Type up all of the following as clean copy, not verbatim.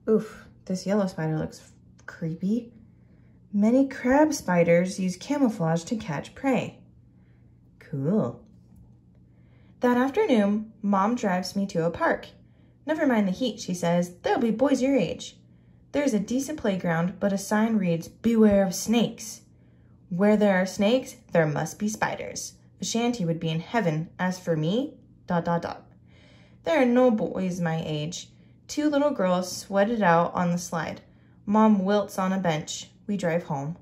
Oof, this yellow spider looks creepy. Many crab spiders use camouflage to catch prey. Cool. That afternoon, Mom drives me to a park. Never mind the heat, she says. There'll be boys your age. There's a decent playground, but a sign reads, "Beware of snakes." Where there are snakes, there must be spiders. Ashanti would be in heaven. As for me, ... There are no boys my age. 2 little girls sweated out on the slide. Mom wilts on a bench. We drive home.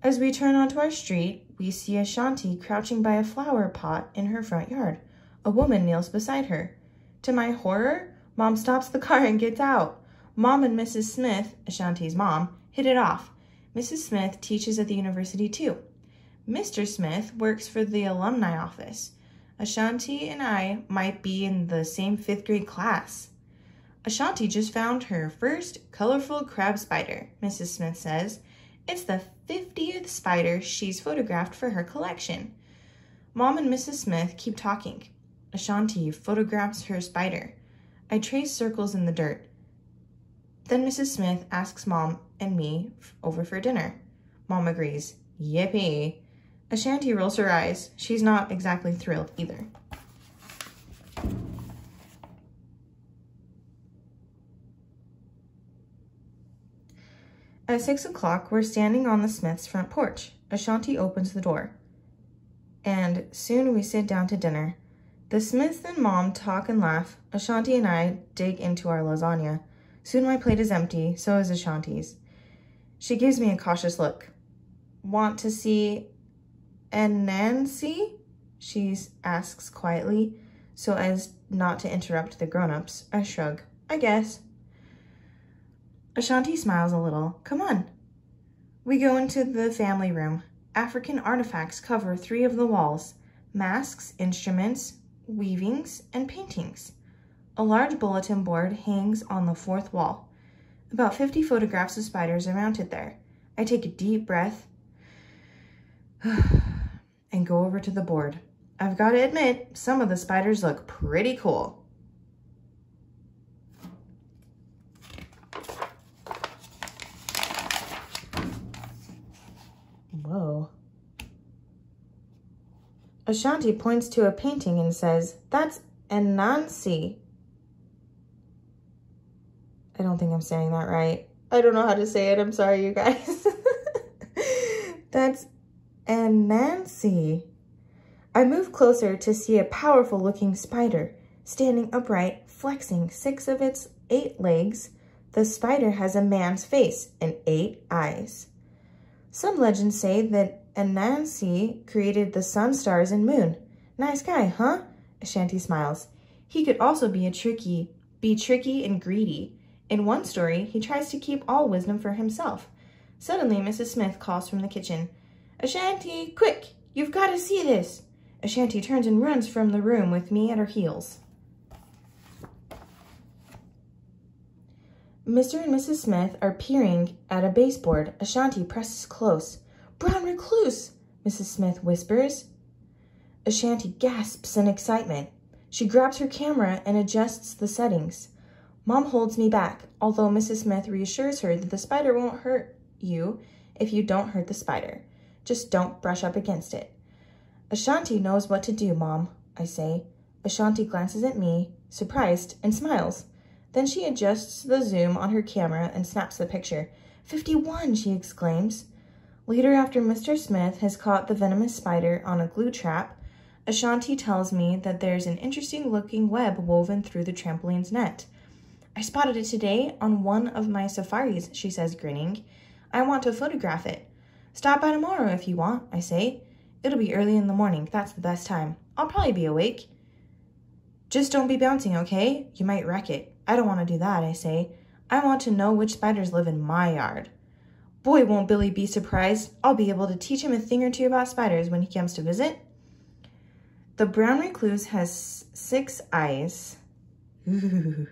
As we turn onto our street, we see Ashanti crouching by a flower pot in her front yard. A woman kneels beside her. To my horror, Mom stops the car and gets out. Mom and Mrs. Smith, Ashanti's mom, hit it off. Mrs. Smith teaches at the university too. Mr. Smith works for the alumni office. Ashanti and I might be in the same 5th grade class. Ashanti just found her first colorful crab spider, Mrs. Smith says. It's the 50th spider she's photographed for her collection. Mom and Mrs. Smith keep talking. Ashanti photographs her spider. I trace circles in the dirt. Then Mrs. Smith asks Mom and me over for dinner. Mom agrees. Yippee. Ashanti rolls her eyes. She's not exactly thrilled either. At 6 o'clock, we're standing on the Smith's front porch. Ashanti opens the door. And soon we sit down to dinner. The Smiths and Mom talk and laugh. Ashanti and I dig into our lasagna. Soon my plate is empty, so is Ashanti's. She gives me a cautious look. Want to see Anansi? She asks quietly, so as not to interrupt the grown-ups. I shrug. I guess. Ashanti smiles a little. Come on. We go into the family room. African artifacts cover 3 of the walls. Masks, instruments, weavings, and paintings. A large bulletin board hangs on the 4th wall. About 50 photographs of spiders are mounted there. I take a deep breath and go over to the board. I've got to admit, some of the spiders look pretty cool. Whoa. Ashanti points to a painting and says, "That's Anansi." I don't think I'm saying that right. I don't know how to say it. I'm sorry, you guys. That's Anansi. I move closer to see a powerful looking spider standing upright, flexing 6 of its 8 legs. The spider has a man's face and 8 eyes. Some legends say that Anansi created the sun, stars, and moon. Nice guy, huh? Ashanti smiles. He could also be tricky and greedy. In one story, he tries to keep all wisdom for himself. Suddenly, Mrs. Smith calls from the kitchen. Ashanti, quick! You've got to see this! Ashanti turns and runs from the room with me at her heels. Mr. and Mrs. Smith are peering at a baseboard. Ashanti presses close. Brown recluse, Mrs. Smith whispers. Ashanti gasps in excitement. She grabs her camera and adjusts the settings. Mom holds me back, although Mrs. Smith reassures her that the spider won't hurt you if you don't hurt the spider. Just don't brush up against it. Ashanti knows what to do, Mom, I say. Ashanti glances at me, surprised, and smiles. Then she adjusts the zoom on her camera and snaps the picture. 51, she exclaims. Later, after Mr. Smith has caught the venomous spider on a glue trap, Ashanti tells me that there's an interesting-looking web woven through the trampoline's net. I spotted it today on one of my safaris, she says, grinning. I want to photograph it. Stop by tomorrow if you want, I say. It'll be early in the morning. That's the best time. I'll probably be awake. Just don't be bouncing, okay? You might wreck it. I don't want to do that, I say. I want to know which spiders live in my yard. Boy, won't Billy be surprised. I'll be able to teach him a thing or two about spiders when he comes to visit. The brown recluse has 6 eyes. Ooh.